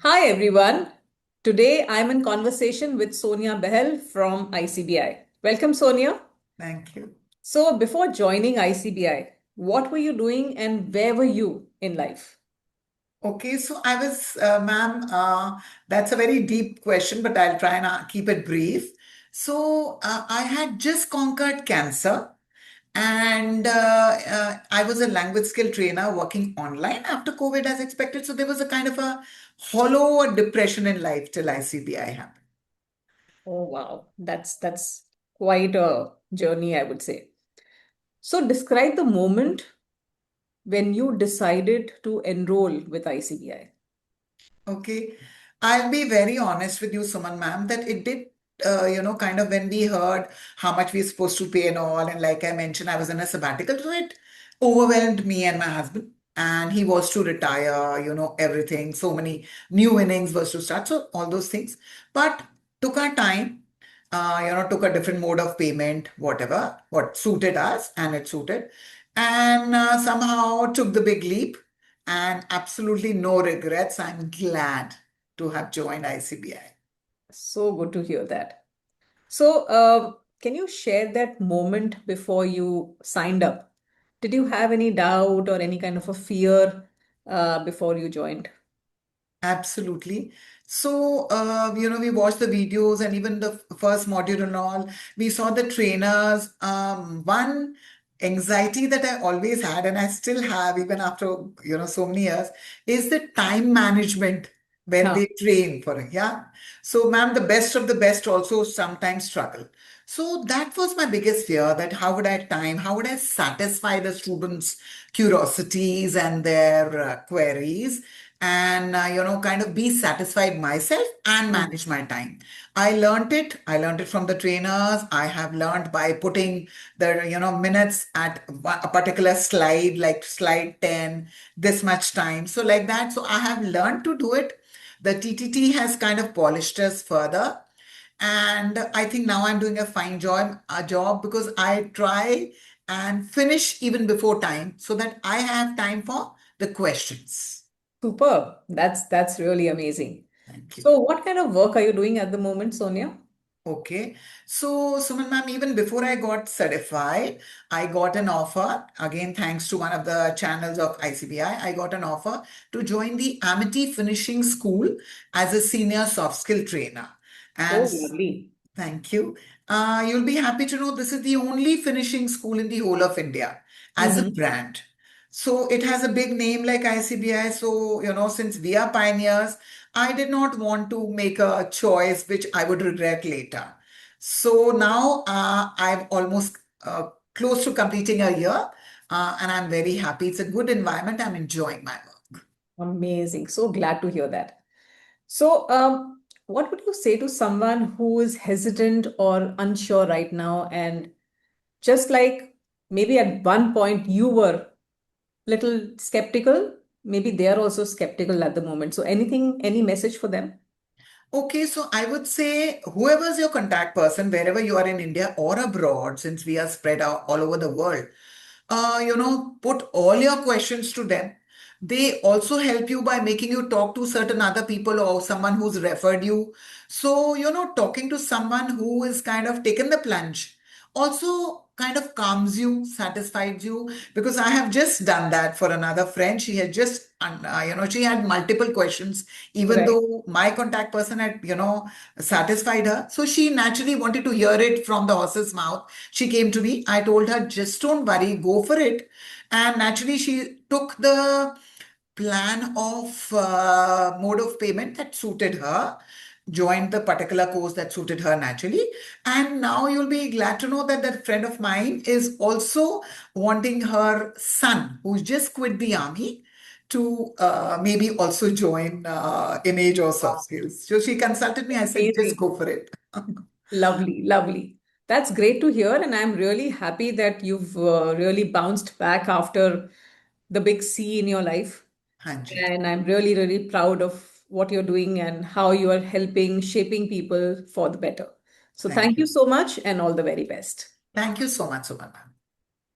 Hi everyone. Today I'm in conversation with Sonia Bahl from ICBI. Welcome, Sonia. Thank you. So, before joining ICBI, what were you doing and where were you in life? Okay, so ma'am, that's a very deep question, but I'll try and keep it brief. I had just conquered cancer, and I was a language skill trainer working online after COVID as expected. So there was a kind of a hollow depression in life till ICBI happened. Oh wow, that's quite a journey, I would say. So, describe the moment when you decided to enroll with ICBI. Okay. I'll be very honest with you, Suman ma'am, that it did, kind of when we heard how much we're supposed to pay and all. And like I mentioned, I was in a sabbatical, so it overwhelmed me and my husband. And he was to retire, everything. So many new innings was to start. So all those things. But took our time, took a different mode of payment, whatever, what suited us, and it suited. And somehow took the big leap and absolutely no regrets. I'm glad to have joined ICBI. So good to hear that. So, can you share that moment before you signed up? Did you have any doubt or any kind of a fear before you joined? Absolutely. We watched the videos and even the first module and all. We saw the trainers. One anxiety that I always had, and I still have even after, so many years, is the time management when Huh. they train for it. Yeah. So, ma'am, the best of the best also sometimes struggle. So that was my biggest fear that how would I time, how would I satisfy the students' curiosities and their queries and kind of be satisfied myself and Hmm. manage my time. I learned it from the trainers. I have learned by putting the minutes at a particular slide, like slide 10, this much time, so like that. So I have learned to do it. The TTT has kind of polished us further, and I think now I'm doing a fine job because I try and finish even before time so that I have time for the questions. Superb. That's really amazing. Thank you. So, what kind of work are you doing at the moment, Sonia? Okay. So, Suman ma'am, even before I got certified, I got an offer. Again, thanks to one of the channels of ICBI, I got an offer to join the Amity Finishing School as a senior soft skill trainer. And Oh, lovely. thank you. You'll be happy to know this is the only finishing school in the whole of India as a Hmm. brand. So it has a big name like ICBI. So, since we are pioneers, I did not want to make a choice which I would regret later. So now I'm almost close to completing a year, and I'm very happy. It's a good environment. I'm enjoying my work. Amazing. So glad to hear that. So, what would you say to someone who is hesitant or unsure right now? And just like maybe at one point you were little skeptical, maybe they are also skeptical at the moment. So, anything, any message for them? Okay, so I would say whoever's your contact person, wherever you are in India or abroad, since we are spread out all over the world, put all your questions to them. They also help you by making you talk to certain other people or someone who's referred you. So, talking to someone who is kind of taken the plunge also kind of calms you, satisfies you. Because I have just done that for another friend. She had just, she had multiple questions, even Right. though my contact person had, satisfied her. So she naturally wanted to hear it from the horse's mouth. She came to me. I told her, just don't worry, go for it. And naturally, she took the plan of mode of payment that suited her, joined the particular course that suited her naturally. And now you'll be glad to know that that friend of mine is also wanting her son, who's just quit the army, to maybe also join image or soft skills. So she consulted me. I said, just Amazing. go for it. Lovely, lovely. That's great to hear. And I'm really happy that you've really bounced back after the big C in your life. हाँ जी. And I'm really, really proud of what you're doing and how you are helping, shaping people for the better. So Thank thank you you. so much and all the very best. Thank you so much, Suman.